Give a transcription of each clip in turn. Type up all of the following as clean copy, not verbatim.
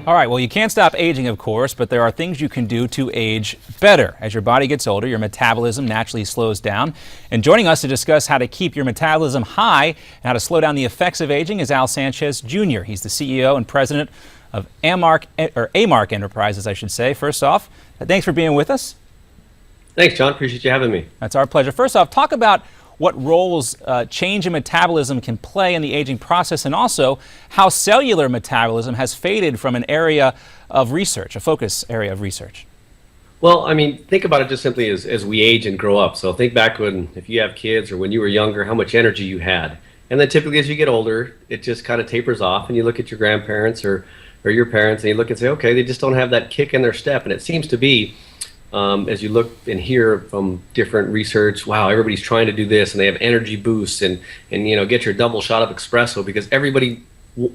All right, well, you can't stop aging, of course, but there are things you can do to age better. As your body gets older, your metabolism naturally slows down. And joining us to discuss how to keep your metabolism high and how to slow down the effects of aging is Al Sanchez Jr. He's the CEO and president of AMARC Enterprises, I should say. First off, thanks for being with us. Thanks, John. Appreciate you having me. That's our pleasure. First off, talk about what roles change in metabolism can play in the aging process, and also how cellular metabolism has faded from an area of research, a focus area of research. Well, I mean, think about it just simply as we age and grow up. So think back if you have kids or when you were younger, how much energy you had. And then typically as you get older, it just kind of tapers off, and you look at your grandparents or your parents and you look and say, okay, they just don't have that kick in their step. And it seems to be, as you look and hear from different research, wow, everybody's trying to do this and they have energy boosts and get your double shot of espresso, because everybody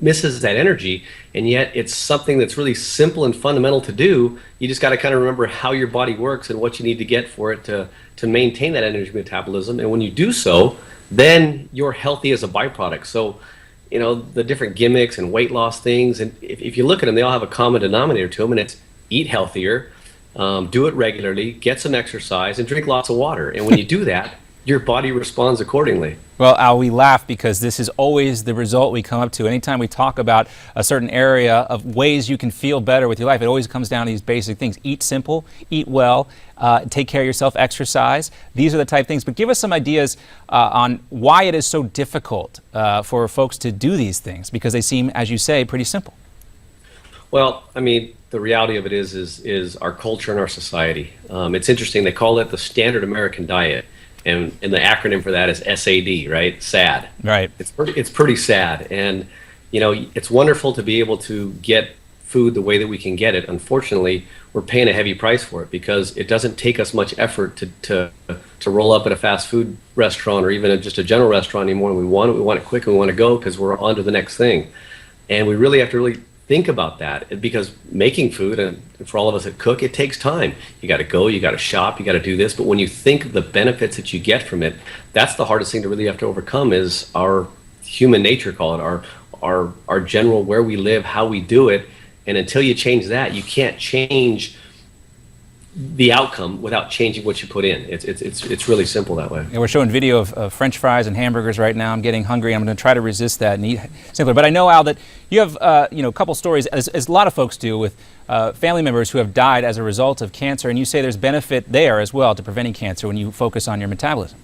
misses that energy. And yet it's something that's really simple and fundamental to do. You just got to kind of remember how your body works and what you need to get for it to maintain that energy metabolism. And when you do so, then you're healthy as a byproduct. So, the different gimmicks and weight loss things, and if you look at them, they all have a common denominator to them, and it's eat healthier, do it regularly, get some exercise, and drink lots of water. And when you do that, your body responds accordingly. Well, Al, we laugh because this is always the result we come up to. Anytime we talk about a certain area of ways you can feel better with your life, it always comes down to these basic things. Eat simple, eat well, take care of yourself, exercise. These are the type of things. But give us some ideas on why it is so difficult for folks to do these things, because they seem, as you say, pretty simple. Well, I mean, the reality of it is our culture and our society. It's interesting. They call it the standard American diet. And the acronym for that is SAD, right? SAD. Right. It's pretty sad. And, it's wonderful to be able to get food the way that we can get it. Unfortunately, we're paying a heavy price for it because it doesn't take us much effort to roll up at a fast food restaurant or even just a general restaurant anymore. We want it quick, and we want to go because we're on to the next thing. And we really have to think about that, because making food, and for all of us that cook, it takes time. You got to go, you got to shop, you got to do this. But when you think of the benefits that you get from it, that's the hardest thing to really have to overcome, is our human nature, call it, our general where we live, how we do it. And until you change that, you can't change the outcome without changing what you put in. It's really simple that way. Yeah, we're showing video of French fries and hamburgers right now. I'm getting hungry. I'm going to try to resist that and eat simpler. But I know, Al, that you have a couple stories, as a lot of folks do, with family members who have died as a result of cancer, and you say there's benefit there as well to preventing cancer when you focus on your metabolism.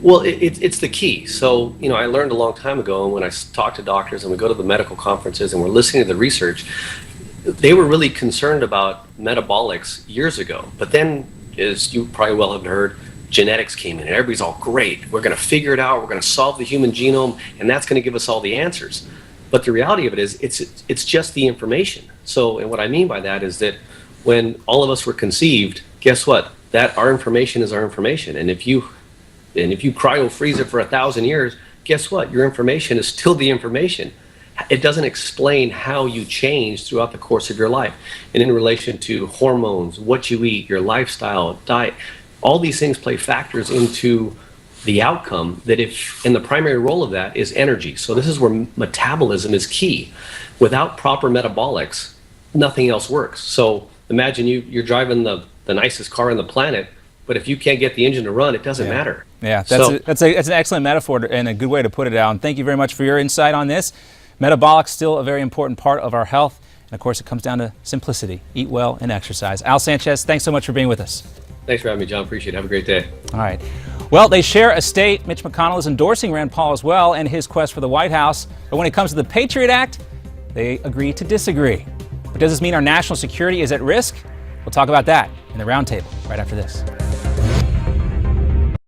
Well, it's the key. So, I learned a long time ago, and when I talk to doctors and we go to the medical conferences and we're listening to the research, they were really concerned about metabolics years ago. But then, as you probably well have heard, genetics came in and everybody's all, great, we're going to figure it out, we're going to solve the human genome, and that's going to give us all the answers. But the reality of it is it's just the information. So, and what I mean by that is that when all of us were conceived, guess what? That our information is our information. And if you cryo freeze it for 1,000 years, guess what? Your information is still the information. It doesn't explain how you change throughout the course of your life. And in relation to hormones, what you eat, your lifestyle, diet, all these things play factors into the outcome, and the primary role of that is energy. So this is where metabolism is key. Without proper metabolics, nothing else works. So imagine you're driving the nicest car on the planet, but if you can't get the engine to run, it doesn't matter. Yeah, that's an excellent metaphor and a good way to put it out. And thank you very much for your insight on this. Metabolics still a very important part of our health. And of course, it comes down to simplicity. Eat well and exercise. Al Sanchez, thanks so much for being with us. Thanks for having me, John. Appreciate it. Have a great day. All right. Well, they share a state. Mitch McConnell is endorsing Rand Paul as well and his quest for the White House. But when it comes to the Patriot Act, they agree to disagree. But does this mean our national security is at risk? We'll talk about that in the roundtable right after this.